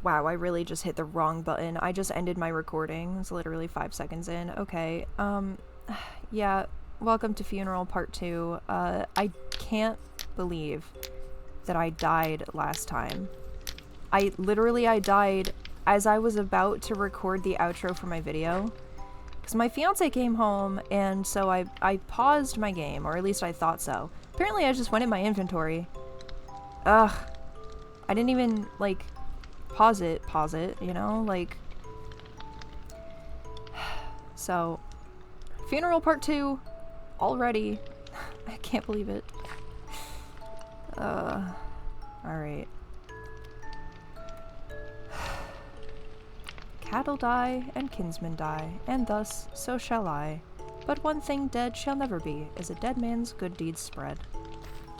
Wow, I really just hit the wrong button. I just ended my recording. It's literally 5 seconds in. Okay, yeah, welcome to Funeral Part 2. I can't believe that I died last time. I died as I was about to record the outro for my video. Because my fiance came home, and so I paused my game, or at least I thought so. Apparently I just went in my inventory. Ugh. I didn't even, like, pause it, you know? Like... So... Funeral Part 2. Already. I can't believe it. Alright. Cattle die, and kinsmen die, and thus, so shall I. But one thing dead shall never be, is a dead man's good deeds spread.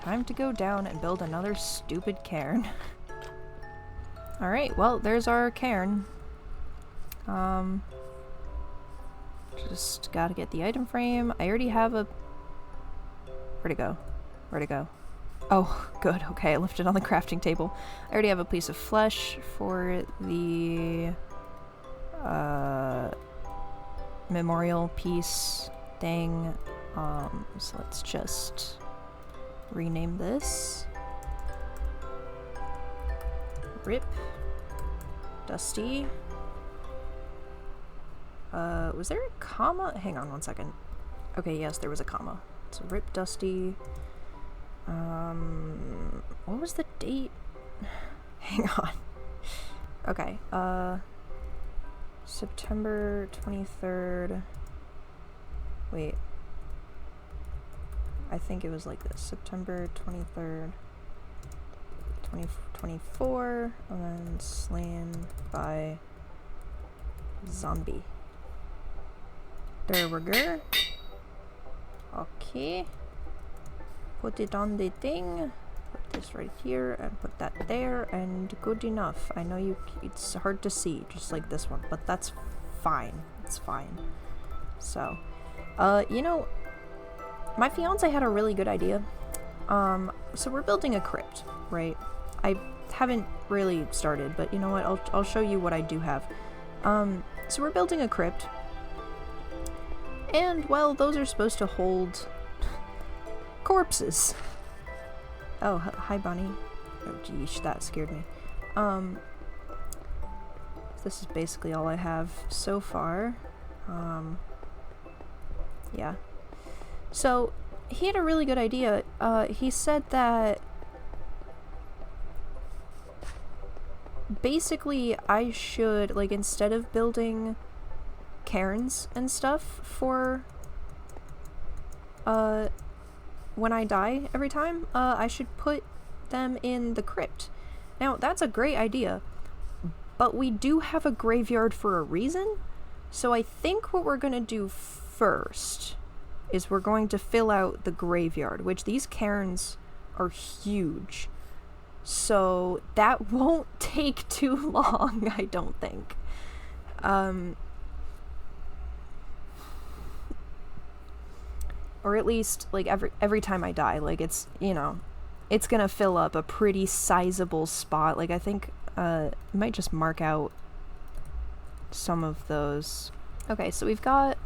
Time to go down and build another stupid cairn. Alright, well, there's our cairn. Just gotta get the item frame. I already have a... Where'd it go? Where'd it go? Oh, good, okay, I left it on the crafting table. I already have a piece of flesh for the... memorial piece thing. So let's just rename this. Rip. Dusty. Was there a comma? Hang on one second. Okay, yes, there was a comma. So Rip Dusty. What was the date? Hang on. Okay, September 23rd. Wait. I think it was like this. September 23rd, 2024, and then slain by zombie. There we go. Okay. Put it on the thing. Put this right here and put that there, and good enough. I know it's hard to see, just like this one, but that's fine. It's fine. So, you know, my fiance had a really good idea. So we're building a crypt, right? I haven't really started, but you know what? I'll show you what I do have. So we're building a crypt. And, well, those are supposed to hold corpses. Oh, hi, Bunny. Oh, geesh, that scared me. This is basically all I have so far. Yeah. So, he had a really good idea. He said that basically I should, like, instead of building cairns and stuff for, when I die every time, I should put them in the crypt. Now, that's a great idea, but we do have a graveyard for a reason, so I think what we're gonna do first is we're going to fill out the graveyard, which these cairns are huge, so that won't take too long, I don't think. Or at least, like, every time I die, like, it's, you know, it's gonna fill up a pretty sizable spot. Like, I think, might just mark out some of those. Okay, so we've got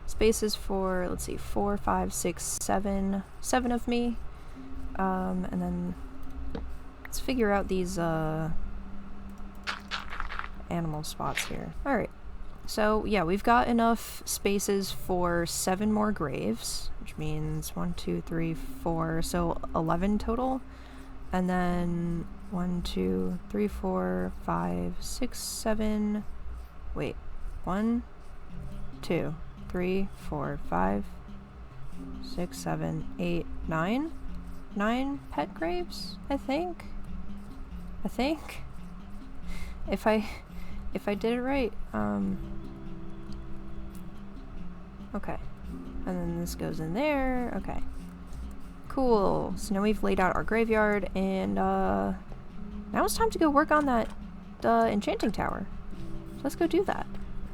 spaces for, let's see, 4, 5, 6, 7 of me. And then let's figure out these, animal spots here. Alright. So, yeah, we've got enough spaces for 7 more graves, which means 1, 2, 3, 4, so 11 total. And then 1, 2, 3, 4, 5, 6, 7, wait, 1, 2, 3, 4, 5, 6, 7, 8, 9? 9 pet graves, I think? If I did it right, okay. And then this goes in there, okay. Cool, so now we've laid out our graveyard, and, now it's time to go work on that, enchanting tower. So let's go do that.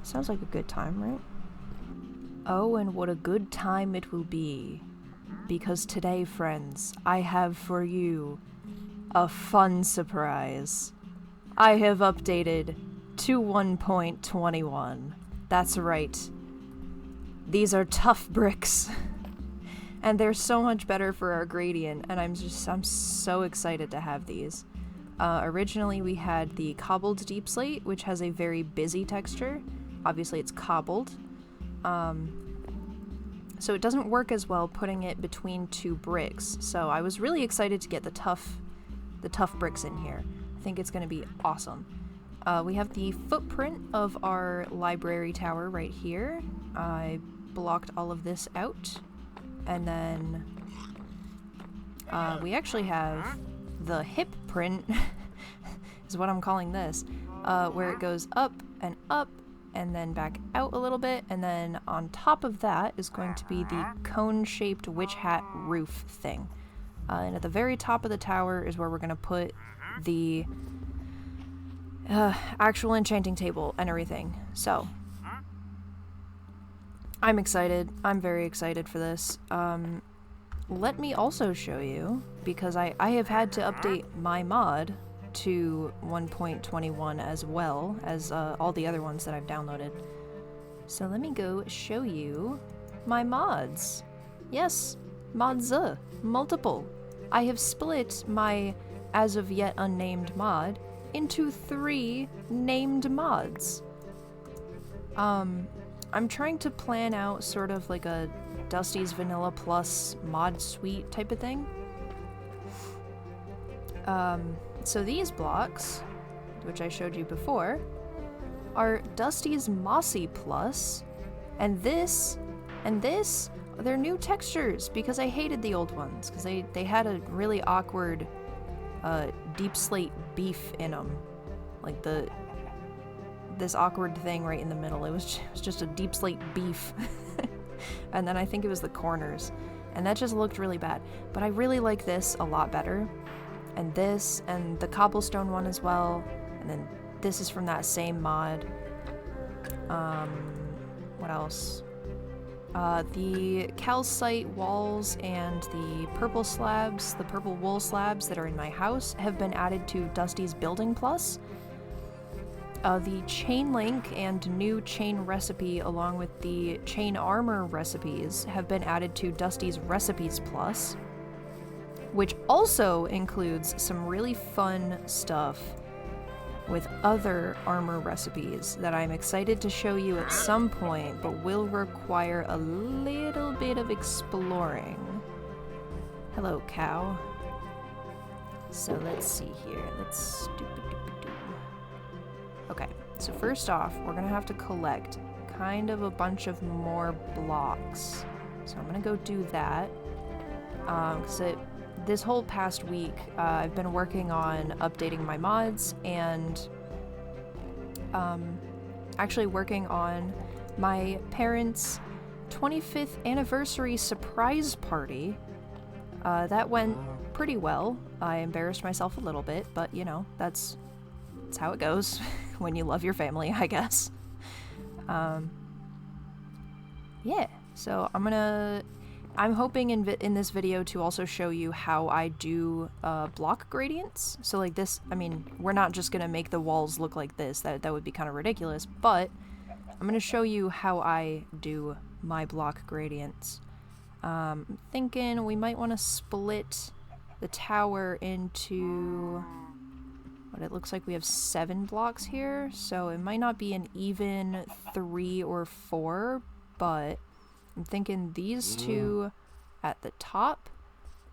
Sounds like a good time, right? Oh, and what a good time it will be. Because today, friends, I have for you a fun surprise. I have updated to 1.21. That's right. These are tough bricks. And they're so much better for our gradient, and I'm so excited to have these. Originally we had the cobbled deep slate, which has a very busy texture. Obviously it's cobbled. So it doesn't work as well putting it between two bricks. So I was really excited to get the tough bricks in here. I think it's going to be awesome. We have the footprint of our library tower right here. I blocked all of this out. And then we actually have the hip print, is what I'm calling this, where it goes up, and then back out a little bit, and then on top of that is going to be the cone-shaped witch hat roof thing. And at the very top of the tower is where we're going to put the actual enchanting table and everything. So I'm excited. I'm very excited for this. Let me also show you, because I have had to update my mod to 1.21 as well as all the other ones that I've downloaded. So let me go show you my mods. Yes, mods, multiple. I have split my as of yet unnamed mod into 3 named mods. I'm trying to plan out sort of like a Dusty's Vanilla Plus mod suite type of thing. So these blocks, which I showed you before, are Dusty's Mossy Plus, and this, they're new textures, because I hated the old ones, because they had a really awkward deep slate beef in them. Like this awkward thing right in the middle. It was just a deep slate beef. And then I think it was the corners. And that just looked really bad. But I really like this a lot better. And this, and the cobblestone one as well. And then this is from that same mod. What else? The calcite walls and the purple slabs, the purple wool slabs that are in my house have been added to Dusty's Building Plus. The chain link and new chain recipe along with the chain armor recipes have been added to Dusty's Recipes Plus, which also includes some really fun stuff with other armor recipes that I'm excited to show you at some point, but will require a little bit of exploring. Hello, cow. So let's see here. Let's Okay, so first off, we're gonna have to collect kind of a bunch of more blocks. So I'm gonna go do that. Because this whole past week, I've been working on updating my mods and actually working on my parents' 25th anniversary surprise party. That went pretty well. I embarrassed myself a little bit, but you know, that's how it goes when you love your family, I guess. Yeah, so I'm hoping in this video to also show you how I do block gradients. So like this, I mean, we're not just gonna make the walls look like this, that would be kind of ridiculous, but I'm gonna show you how I do my block gradients. I'm thinking we might want to split the tower into what it looks like we have 7 blocks here, so it might not be an even 3 or 4, but I'm thinking these 2 at the top,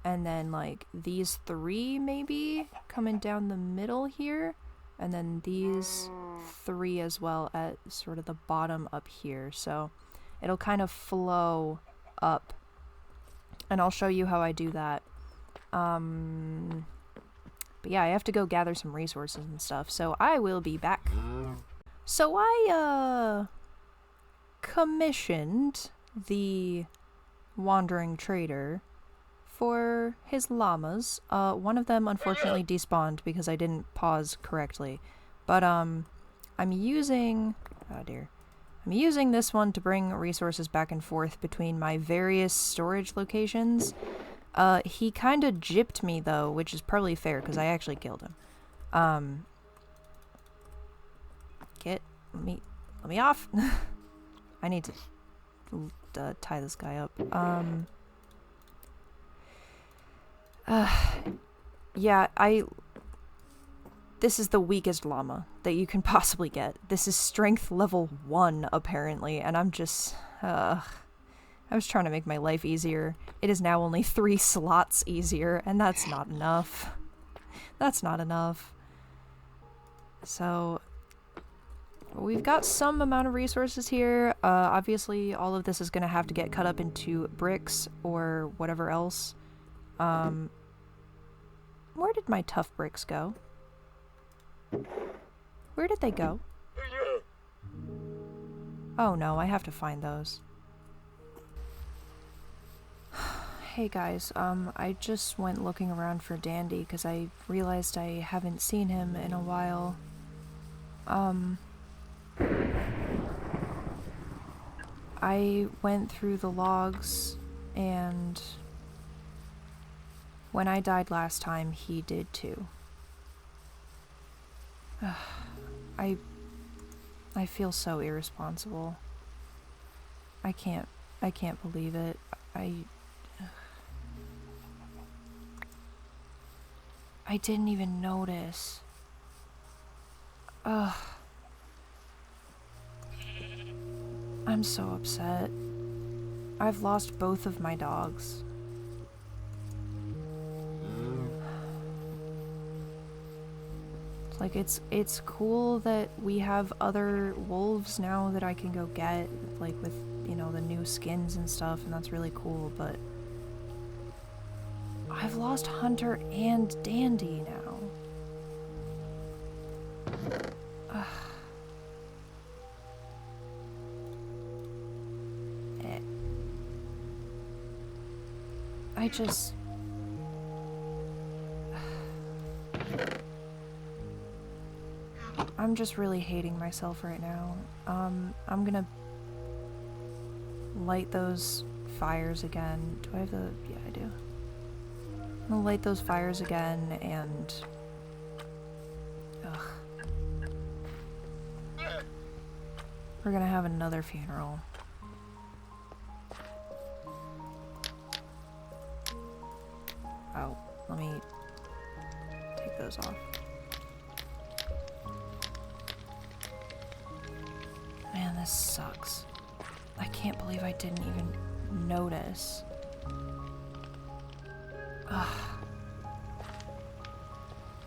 and then like these 3 maybe coming down the middle here, and then these 3 as well at sort of the bottom up here, so it'll kind of flow up, and I'll show you how I do that. But yeah, I have to go gather some resources and stuff, so I will be back. So I, commissioned the Wandering Trader for his llamas. One of them unfortunately despawned because I didn't pause correctly. But, I'm using... oh dear. I'm using this one to bring resources back and forth between my various storage locations. He kinda gypped me though, which is probably fair because I actually killed him. let me off. I need to tie this guy up. Yeah, this is the weakest llama that you can possibly get. This is strength level 1, apparently, and I'm just, I was trying to make my life easier. It is now only 3 slots easier, and that's not enough. That's not enough. So, we've got some amount of resources here. Obviously, all of this is going to have to get cut up into bricks or whatever else. Where did my tough bricks go? Where did they go? Oh no, I have to find those. Hey guys, I just went looking around for Dandy because I realized I haven't seen him in a while. I went through the logs, and when I died last time, he did too. I feel so irresponsible. I can't believe it. I didn't even notice. Ugh. I'm so upset. I've lost both of my dogs. Like, it's cool that we have other wolves now that I can go get, like, with, you know, the new skins and stuff, and that's really cool, but I've lost Hunter and Dandy now. Ugh. I just... I'm just really hating myself right now. I'm gonna light those fires again. Do I have the... yeah, I do. I'm gonna light those fires again and... ugh. We're gonna have another funeral. Oh, let me take those off. Man, this sucks. I can't believe I didn't even notice. Ugh.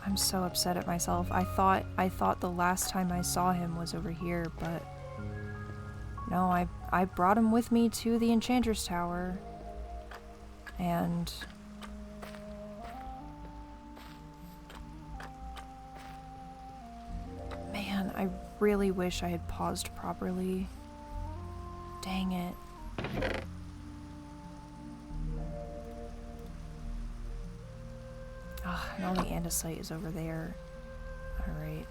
I'm so upset at myself. I thought the last time I saw him was over here, but no, I brought him with me to the Enchanter's Tower. And man, I really wish I had paused properly. Dang it. Ah, and all the andesite is over there. Alright.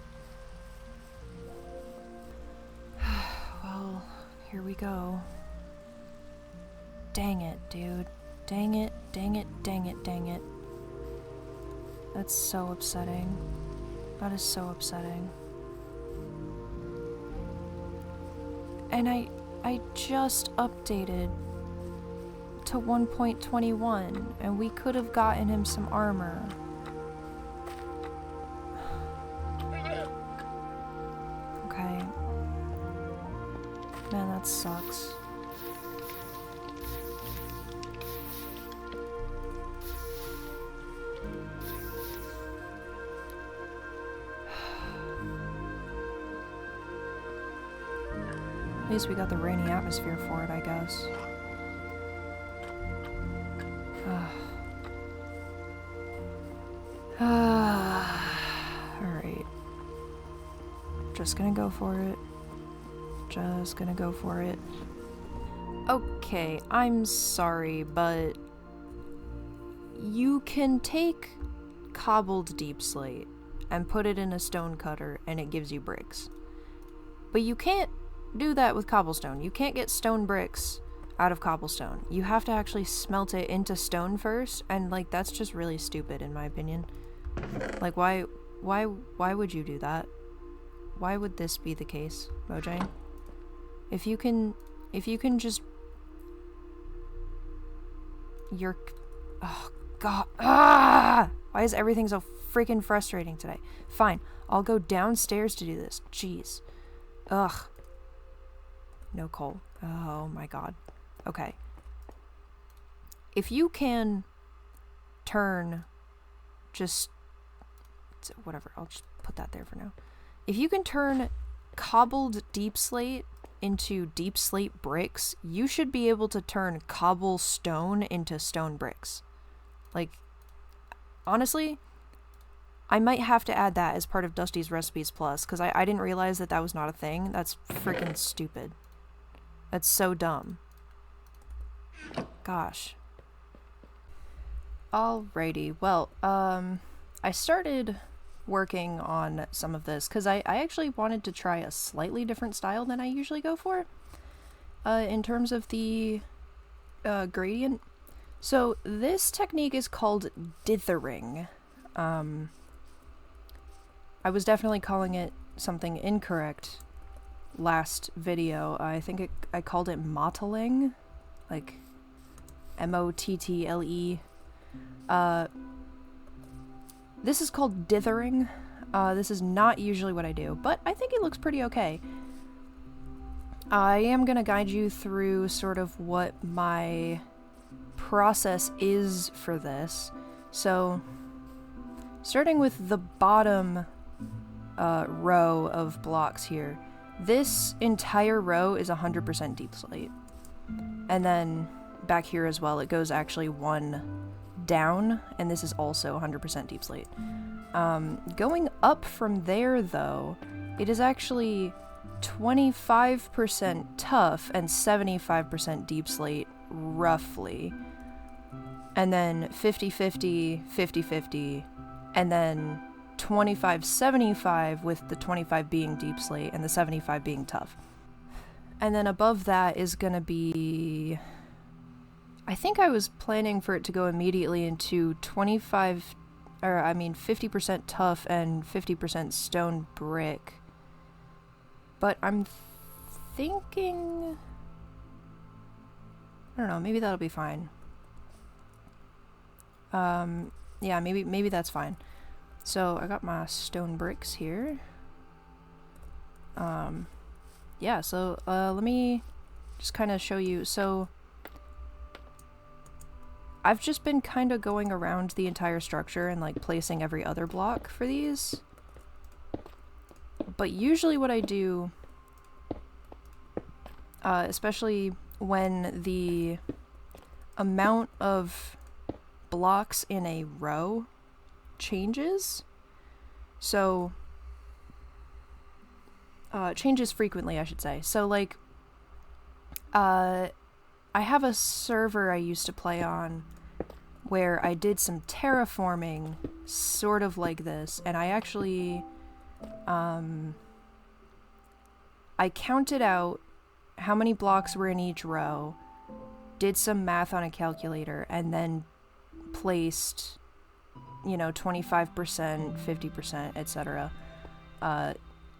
Well, here we go. Dang it, dude. Dang it, dang it, dang it, dang it. That's so upsetting. That is so upsetting. And I just updated to 1.21, and we could have gotten him some armor. Okay. Man, that sucks. At least we got the rainy atmosphere for it, I guess. Alright. Just gonna go for it. Just gonna go for it. Okay, I'm sorry, but you can take cobbled deep slate and put it in a stone cutter and it gives you bricks. But you can't do that with cobblestone. You can't get stone bricks out of cobblestone. You have to actually smelt it into stone first, and like that's just really stupid in my opinion. Like why would you do that? why would this be the case, Mojang? If you can just... Oh, God. Ah! Why is everything so freaking frustrating today? Fine, I'll go downstairs to do this. Jeez. Ugh. No coal. Oh my God. Okay. If you can turn just... whatever, I'll just put that there for now. If you can turn cobbled deep slate into deep slate bricks, you should be able to turn cobblestone into stone bricks. Like, honestly, I might have to add that as part of Dusty's Recipes Plus, because I didn't realize that that was not a thing. That's freaking stupid. That's so dumb. Gosh. Alrighty, well, I started working on some of this because I actually wanted to try a slightly different style than I usually go for in terms of the gradient. So this technique is called dithering. I was definitely calling it something incorrect last video. I think I called it mottling, like M-O-T-T-L-E. This is called dithering. This is not usually what I do, but I think it looks pretty okay. I am going to guide you through sort of what my process is for this. So, starting with the bottom row of blocks here, this entire row is 100% deep slate. And then back here as well, it goes actually one down, and this is also 100% deep slate. Going up from there, though, it is actually 25% tough and 75% deep slate, roughly. And then 50-50, 50-50, and then 25-75, with the 25 being deep slate and the 75 being tough. And then above that is gonna be... I think I was planning for it to go immediately into 50% tough and 50% stone brick. But I'm thinking... I don't know, maybe that'll be fine. Yeah, maybe that's fine. So I got my stone bricks here. Yeah, so let me just kind of show you. So I've just been kind of going around the entire structure and like placing every other block for these. But usually what I do, especially when the amount of blocks in a row changes, so changes frequently, I should say. So like I have a server I used to play on where I did some terraforming sort of like this, and I actually I counted out how many blocks were in each row, did some math on a calculator, and then placed, you know, 25%, 50%, etc.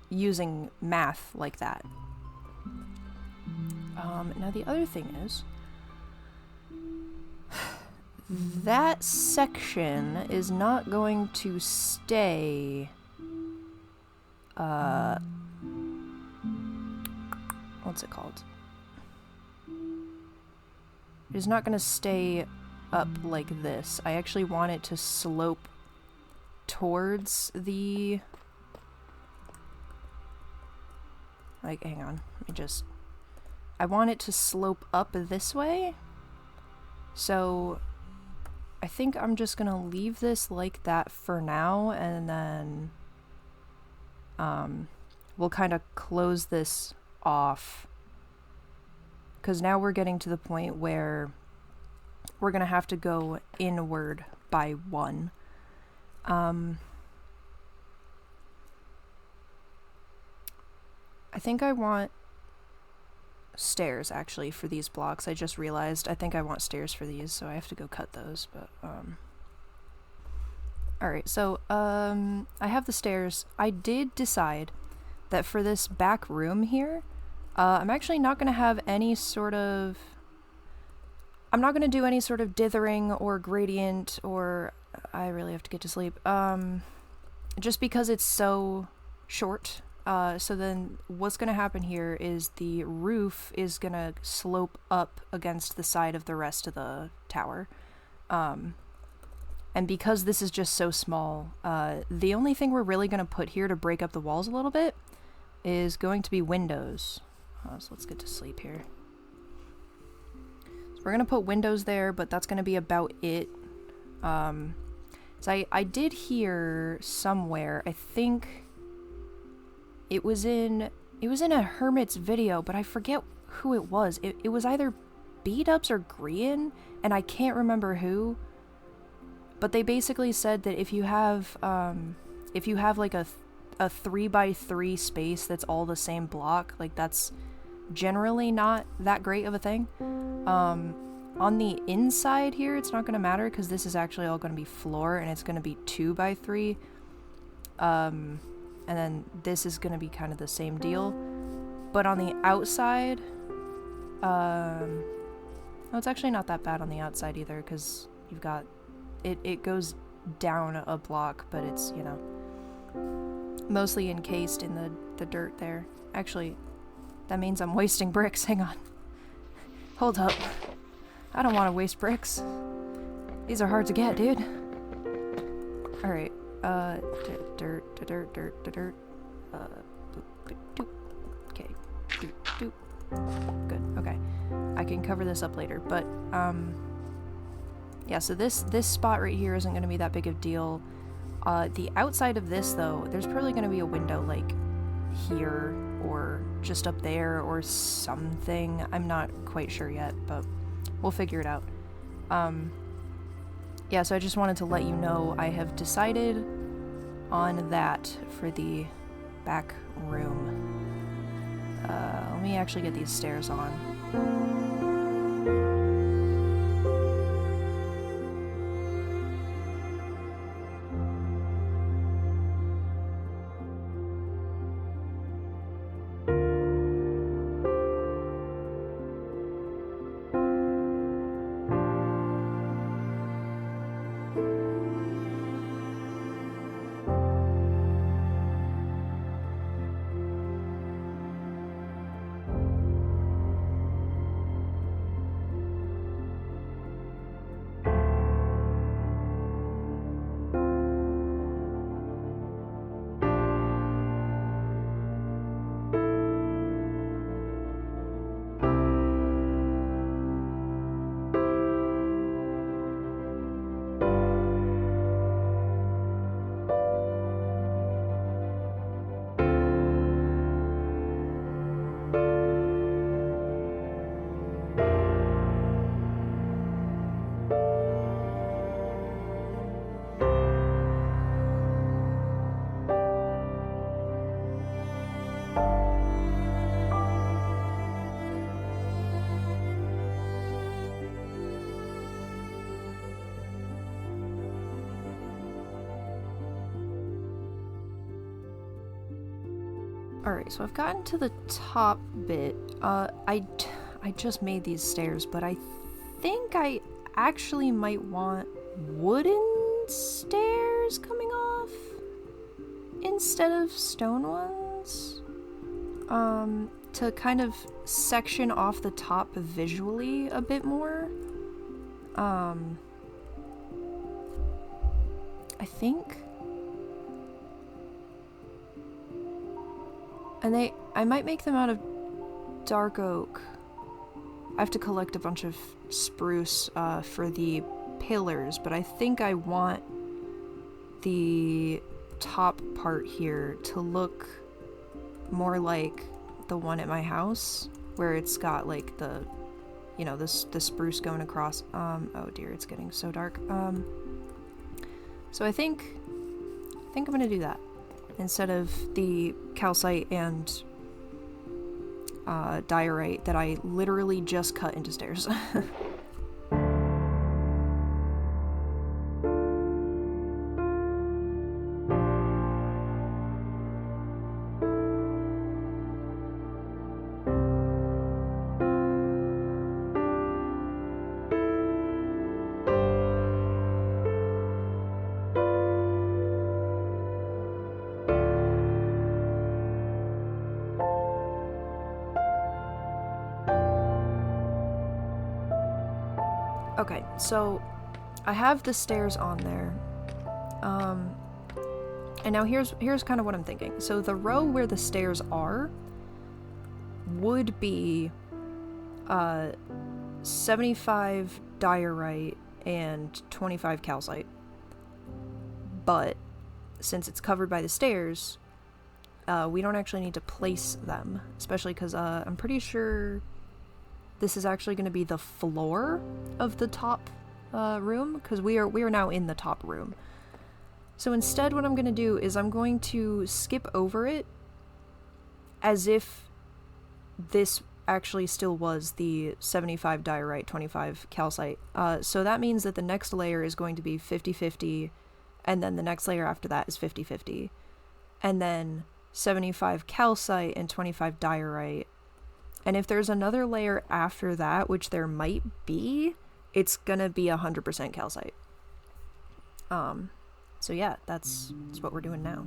Using math like that. Now the other thing is, that section is not going to stay, what's it called? It is not going to stay up like this. I actually want it to slope towards the... Like, hang on, let me just... I want it to slope up this way, so I think I'm just gonna leave this like that for now, and then we'll kind of close this off, because now we're getting to the point where we're gonna have to go inward by one. I think I want stairs, actually, for these blocks. I just realized I think I want stairs for these, so I have to go cut those, but, alright, so, I have the stairs. I did decide that for this back room here, I'm actually not going to have any sort of... I'm not going to do any sort of dithering or gradient or... I really have to get to sleep. Just because it's so short. So then what's going to happen here is the roof is going to slope up against the side of the rest of the tower. And because this is just so small, the only thing we're really going to put here to break up the walls a little bit is going to be windows. So let's get to sleep here. So we're going to put windows there, but that's going to be about it. So I did hear somewhere, I think it was in a Hermit's video, but I forget who it was. It was either B-Dubs or Grian, and I can't remember who. But they basically said that if you have like a 3x3 space that's all the same block, like that's generally not that great of a thing. On the inside here, it's not going to matter because this is actually all going to be floor and it's going to be 2x3. And then this is going to be kind of the same deal. But on the outside, no, it's actually not that bad on the outside either because you've got, it goes down a block, but it's, you know, mostly encased in the dirt there. Actually, that means I'm wasting bricks. Hang on. Hold up. I don't want to waste bricks. These are hard to get, dude. Alright. Dirt. Okay. Good. Okay. I can cover this up later, but, yeah, so this spot right here isn't going to be that big of a deal. The outside of this, though, there's probably going to be a window, like, here, or just up there, or something. I'm not quite sure yet, but we'll figure it out. Yeah, so I just wanted to let you know I have decided on that for the back room. Let me actually get these stairs on. Alright, so I've gotten to the top bit. I just made these stairs, but I think I actually might want wooden stairs coming off instead of stone ones. To kind of section off the top visually a bit more. I think... And I might make them out of dark oak. I have to collect a bunch of spruce for the pillars, but I think I want the top part here to look more like the one at my house, where it's got like the, you know, the spruce going across. Oh dear, it's getting so dark. So I think I'm gonna do that instead of the calcite and diorite that I literally just cut into stairs. Okay, so I have the stairs on there. And now here's kind of what I'm thinking. So the row where the stairs are would be 75 diorite and 25 calcite. But since it's covered by the stairs, we don't actually need to place them, especially because I'm pretty sure this is actually going to be the floor of the top room, because we are now in the top room. So instead what I'm going to do is I'm going to skip over it as if this actually still was the 75 diorite, 25 calcite. So that means that the next layer is going to be 50-50, and then the next layer after that is 50-50. And then 75 calcite and 25 diorite. And if there's another layer after that, which there might be, it's gonna be 100% calcite. So yeah, that's what we're doing now.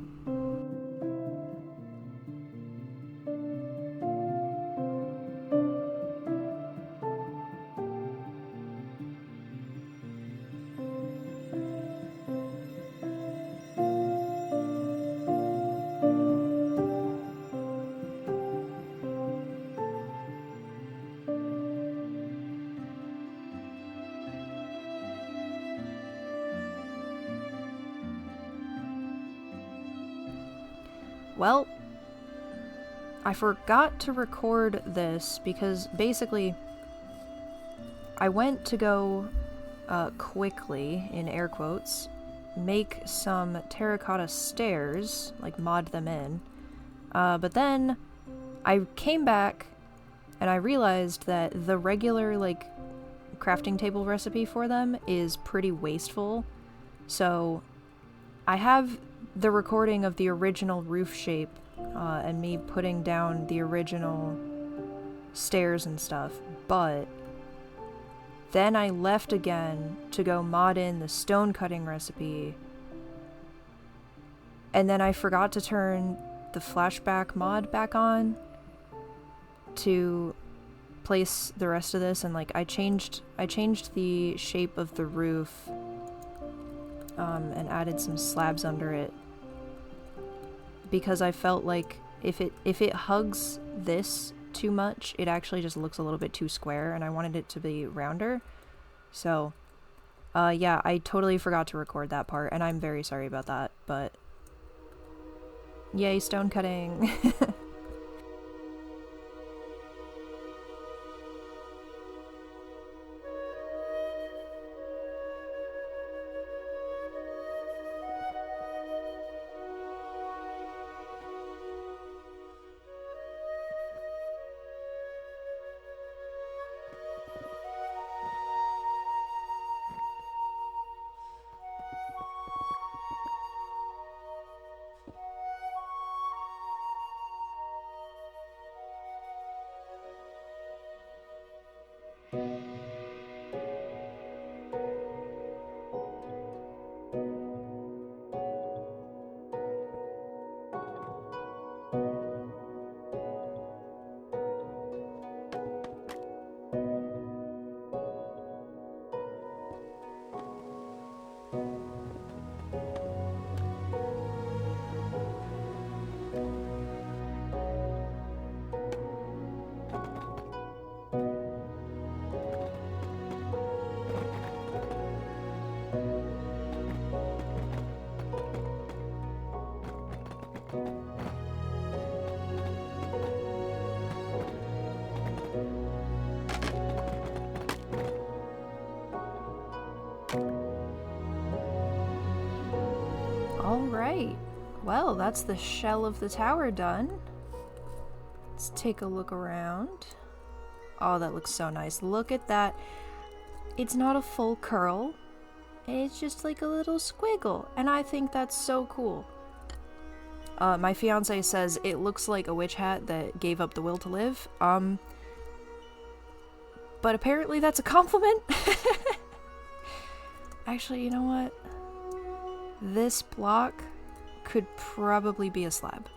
Well, I forgot to record this because basically I went to go quickly, in air quotes, make some terracotta stairs, like mod them in, but then I came back and I realized that the regular like crafting table recipe for them is pretty wasteful. So I have the recording of the original roof shape and me putting down the original stairs and stuff, but then I left again to go mod in the stone cutting recipe, and then I forgot to turn the flashback mod back on to place the rest of this, and like I changed the shape of the roof and added some slabs under it, because I felt like if it hugs this too much, it actually just looks a little bit too square, and I wanted it to be rounder. So yeah, I totally forgot to record that part, and I'm very sorry about that, but yay, stone cutting. Alright, well, that's the shell of the tower done. Let's take a look around. Oh, that looks so nice. Look at that. It's not a full curl, it's just like a little squiggle, and I think that's so cool. My fiance says it looks like a witch hat that gave up the will to live. But apparently that's a compliment. Actually, you know what? This block could probably be a slab.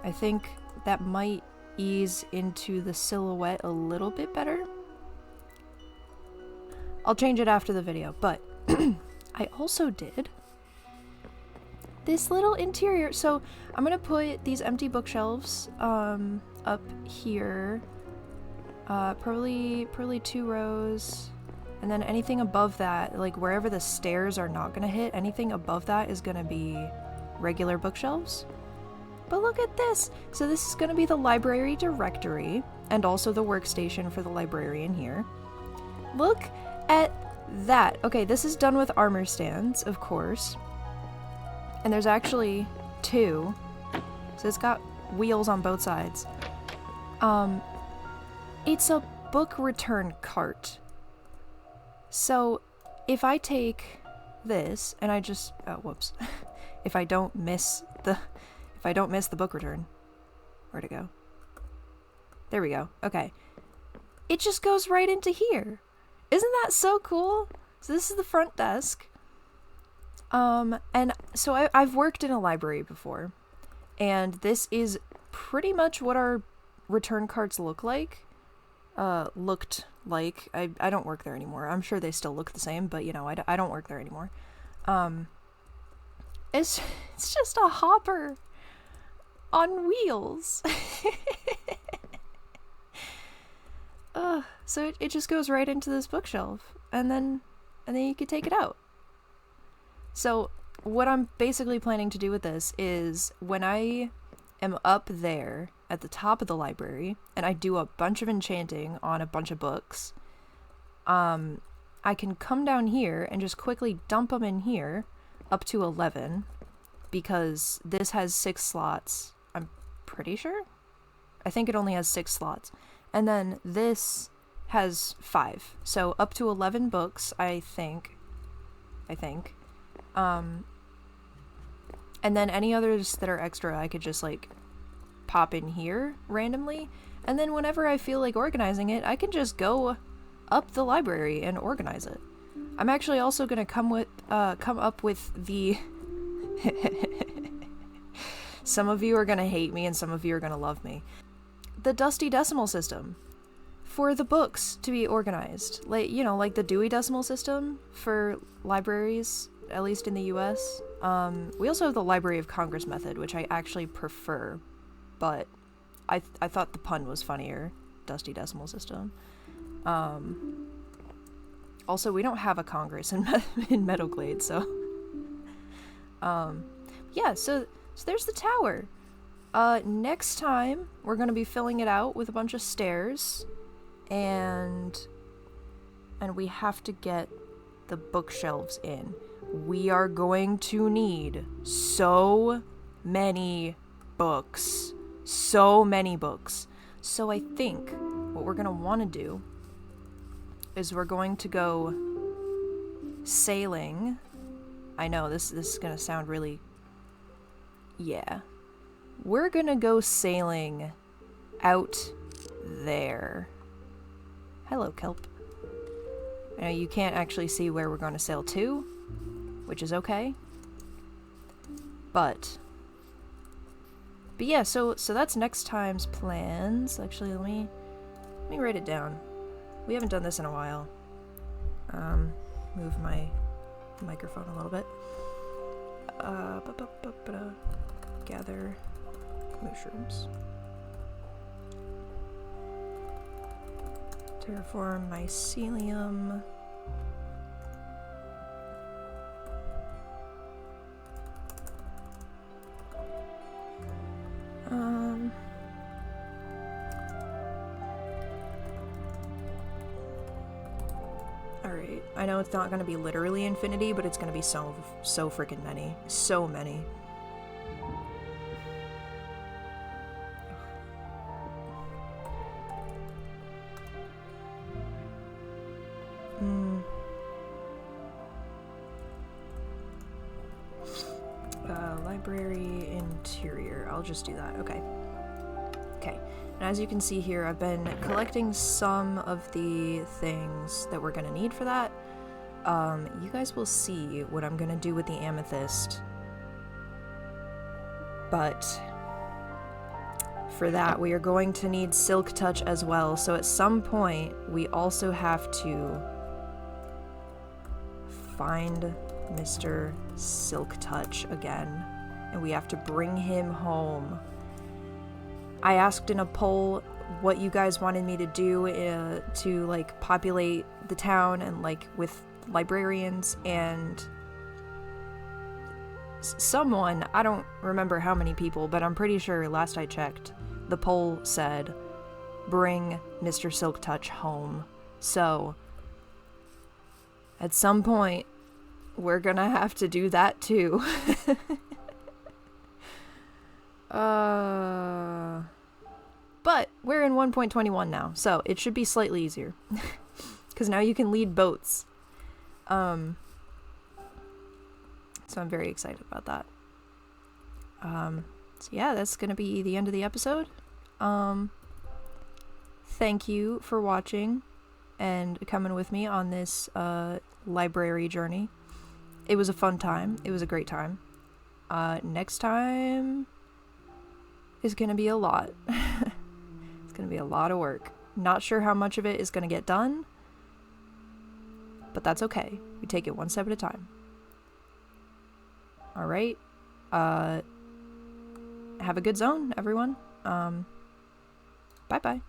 I think that might ease into the silhouette a little bit better. I'll change it after the video, but I also did this little interior. So I'm gonna put these empty bookshelves up here, probably 2 rows, and then anything above that, like wherever the stairs are not gonna hit, anything above that is gonna be regular bookshelves. But look at this! So this is gonna be the library directory, and also the workstation for the librarian here. Look at that! Okay, this is done with armor stands, of course. And there's actually 2. So it's got wheels on both sides. It's a book return cart. So if I take this and I just, oh, whoops. if I don't miss the book return, where'd it go? There we go. Okay. It just goes right into here. Isn't that so cool? So this is the front desk. And so I've worked in a library before, and this is pretty much what our return carts looked like. I don't work there anymore. I'm sure they still look the same, but you know, I don't work there anymore. It's just a hopper on wheels. So it just goes right into this bookshelf, and then you could take it out. So what I'm basically planning to do with this is when I am up there at the top of the library and I do a bunch of enchanting on a bunch of books, I can come down here and just quickly dump them in here up to 11, because this has 6 slots. I'm pretty sure. I think it only has 6 slots. And then this has 5. So up to 11 books, I think. And then any others that are extra, I could just like pop in here randomly. And then whenever I feel like organizing it, I can just go up the library and organize it. I'm actually also gonna come up with the some of you are gonna hate me and some of you are gonna love me. The Dusty Decimal System for the books to be organized. Like, you know, like the Dewey Decimal System for libraries, at least in the US. We also have the Library of Congress method, which I actually prefer, but I thought the pun was funnier. Dusty Decimal System. Also, we don't have a Congress in Meadowglade, so yeah, so there's the tower. Next time we're gonna be filling it out with a bunch of stairs, and we have to get the bookshelves in. We are going to need so many books. So many books. So I think what we're gonna want to do is we're going to go sailing. I know this is gonna sound really... Yeah. We're gonna go sailing out there. Hello, Kelp. I know you can't actually see where we're gonna sail to, which is okay. But yeah, so that's next time's plans. Actually, let me write it down. We haven't done this in a while. Move my microphone a little bit. Gather mushrooms. Terraform mycelium. Alright, I know it's not gonna be literally infinity, but it's gonna be so freaking many. So many. Library interior. I'll just do that. Okay. Okay. And as you can see here, I've been collecting some of the things that we're gonna need for that. You guys will see what I'm gonna do with the amethyst. But for that, we are going to need Silk Touch as well. So at some point, we also have to find Mr. Silk Touch again, and we have to bring him home. I asked in a poll what you guys wanted me to do to like populate the town and like with librarians, and someone, I don't remember how many people, but I'm pretty sure last I checked, the poll said bring Mr. Silk Touch home. So at some point we're gonna have to do that too. But we're in 1.21 now, so it should be slightly easier. Because now you can lead boats. So I'm very excited about that. So yeah, that's gonna be the end of the episode. Thank you for watching and coming with me on this library journey. It was a fun time. It was a great time. Next time is gonna be a lot. It's gonna be a lot of work. Not sure how much of it is gonna get done, but that's okay. We take it one step at a time. All right. Have a good zone, everyone. Bye-bye.